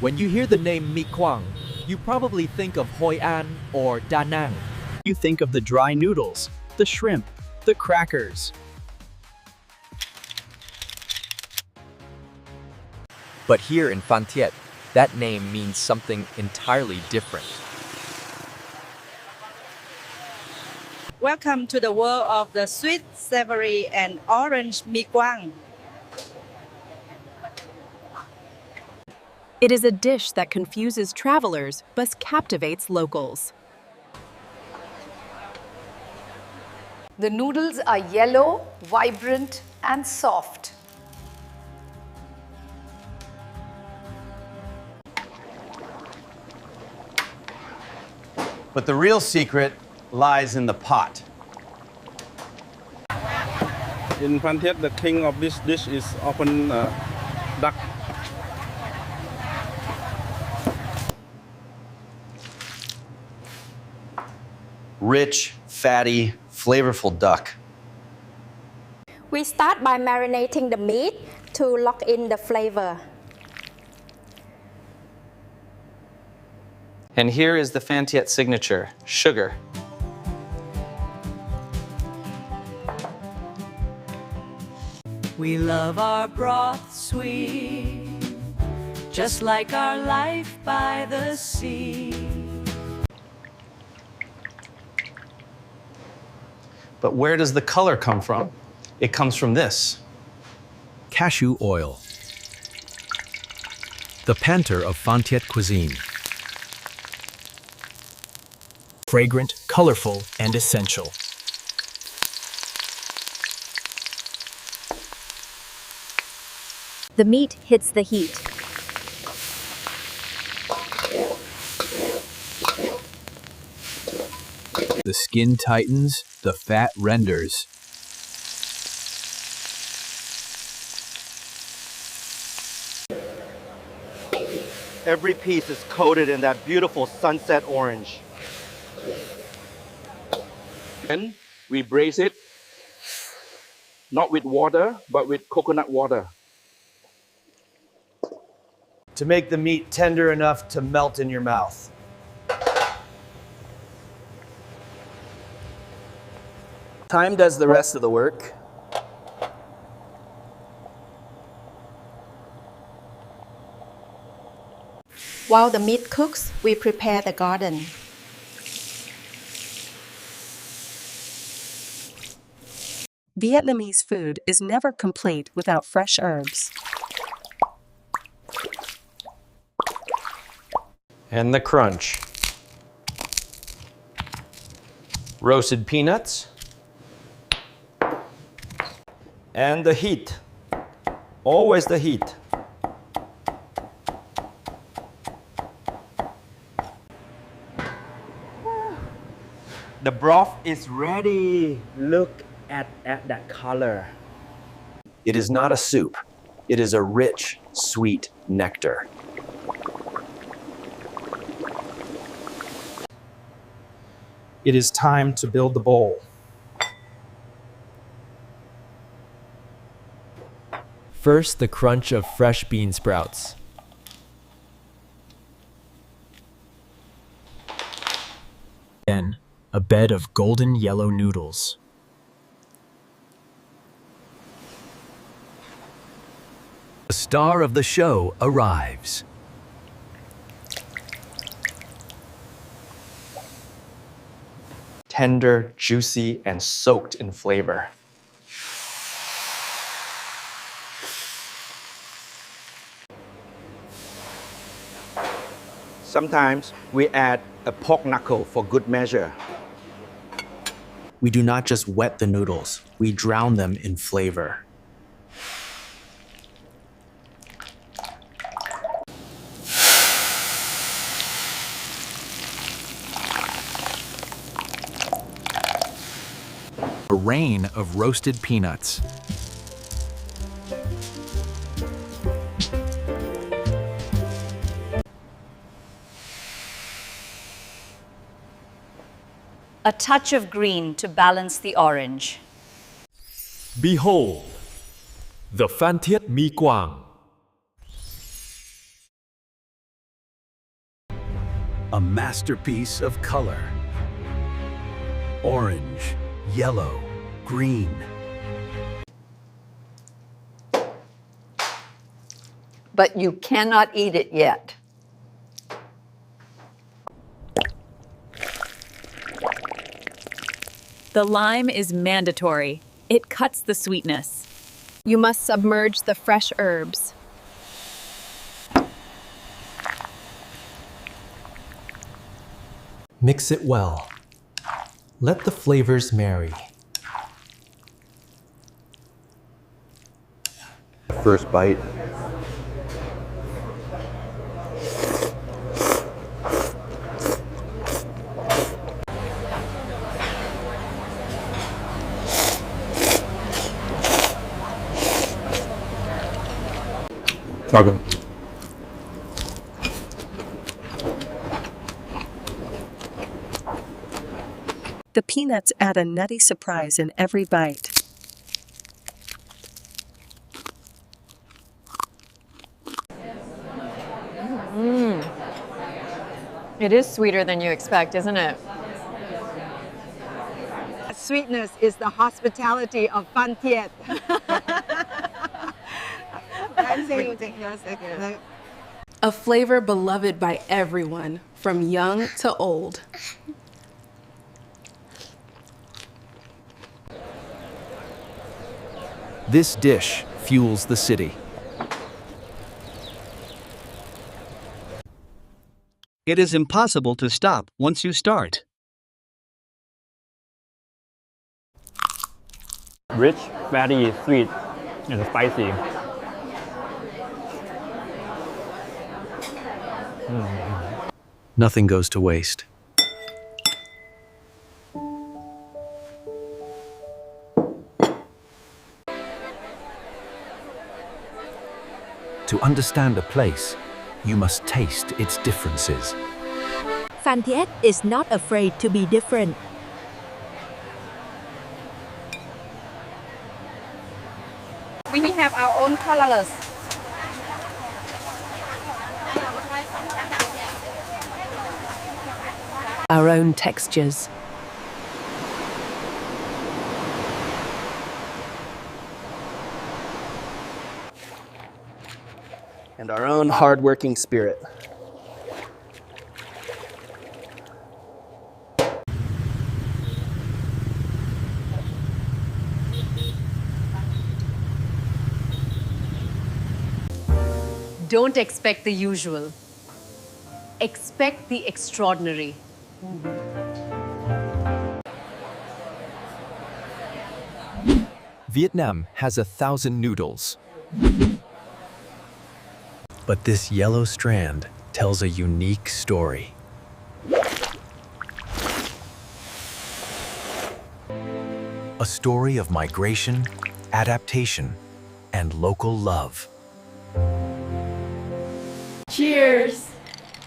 When you hear the name Mi Quang, you probably think of Hoi An or Da Nang. You think of the dry noodles, the shrimp, the crackers. But here in Phan Thiet, that name means something entirely different. Welcome to the world of the sweet, savory, and orange mi quang. It is a dish that confuses travelers but captivates locals. The noodles are yellow, vibrant, and soft. But the real secret lies in the pot. In Phan Thiet, the king of this dish is often duck. Rich, fatty, flavorful duck. We start by marinating the meat to lock in the flavor. And here is the Phan Thiet signature, sugar. We love our broth sweet, just like our life by the sea. But where does the color come from? It comes from this. Cashew oil. The panther of Phan Thiet cuisine. Fragrant, colorful, and essential. The meat hits the heat. The skin tightens, the fat renders. Every piece is coated in that beautiful sunset orange. And we braise it, not with water, but with coconut water. To make the meat tender enough to melt in your mouth. Time does the rest of the work. While the meat cooks, we prepare the garden. Vietnamese food is never complete without fresh herbs. And the crunch. Roasted peanuts. And the heat. Always the heat. The broth is ready. Look at that color. It is not a soup. It is a rich, sweet nectar. It is time to build the bowl. First, the crunch of fresh bean sprouts. Then, a bed of golden yellow noodles. The star of the show arrives. Tender, juicy, and soaked in flavor. Sometimes we add a pork knuckle for good measure. We do not just wet the noodles, we drown them in flavor. A rain of roasted peanuts. A touch of green to balance the orange. Behold, the Phan Thiet Mi Quang. a masterpiece of color. Orange, yellow, green. But you cannot eat it yet. The lime is mandatory. It cuts the sweetness. You must submerge the fresh herbs. Mix it well. Let the flavors marry. First bite. Okay. The peanuts add a nutty surprise in every bite. It is sweeter than you expect, isn't it? Sweetness is the hospitality of Phan Thiet. A flavor beloved by everyone, from young to old. This dish fuels the city. It is impossible to stop once you start. Rich, fatty, sweet, and spicy. Nothing goes to waste. To understand a place, you must taste its differences. Phan Thiet is not afraid to be different. We have our own colors. Our own textures. And our own hard-working spirit. Don't expect the usual. Expect the extraordinary. Vietnam has 1,000 noodles. But this yellow strand tells a unique story. A story of migration, adaptation, and local love. Cheers!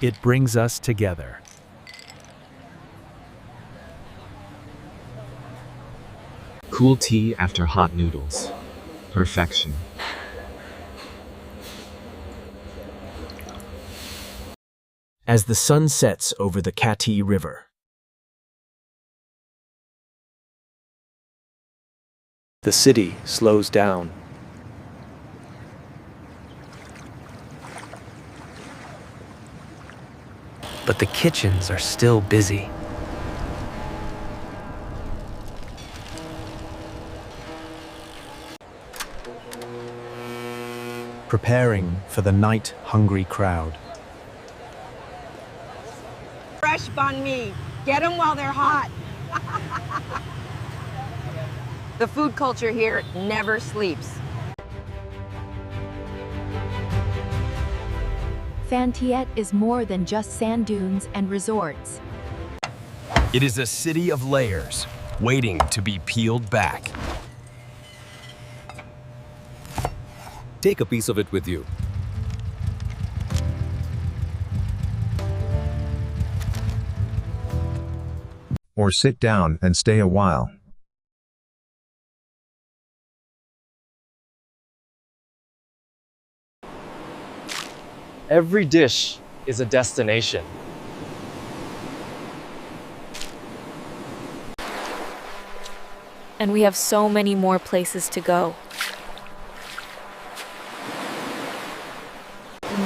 It brings us together. Cool tea after hot noodles. Perfection. As the sun sets over the Cati River, the city slows down. But the kitchens are still busy. Preparing for the night-hungry crowd. Fresh banh mi. Get them while they're hot. The food culture here never sleeps. Phan Thiet is more than just sand dunes and resorts. It is a city of layers, waiting to be peeled back. Take a piece of it with you. Or sit down and stay a while. Every dish is a destination. and we have so many more places to go.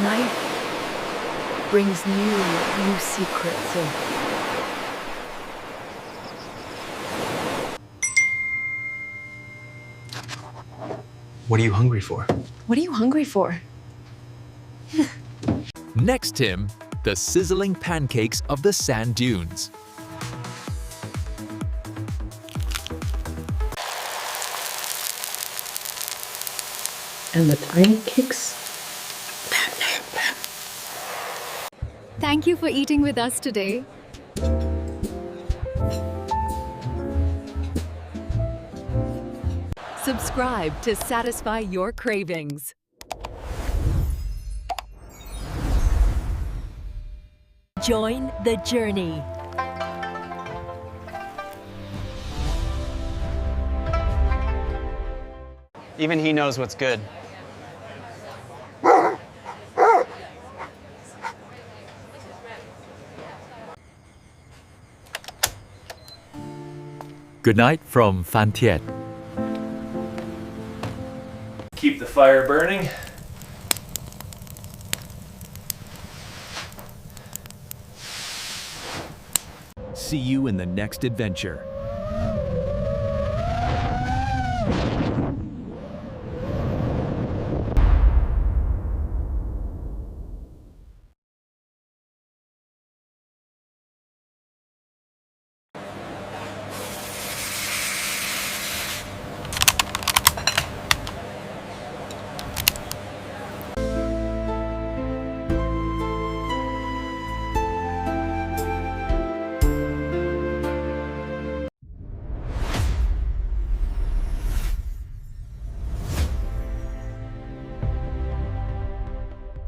Life brings new secrets in. What are you hungry for? What are you hungry for? Next, Tim, the sizzling pancakes of the sand dunes. And the tiny kicks. Thank you for eating with us today. Subscribe to satisfy your cravings. Join the journey. Even he knows what's good. Good night from Phan Thiet. Keep the fire burning. See you in the next adventure.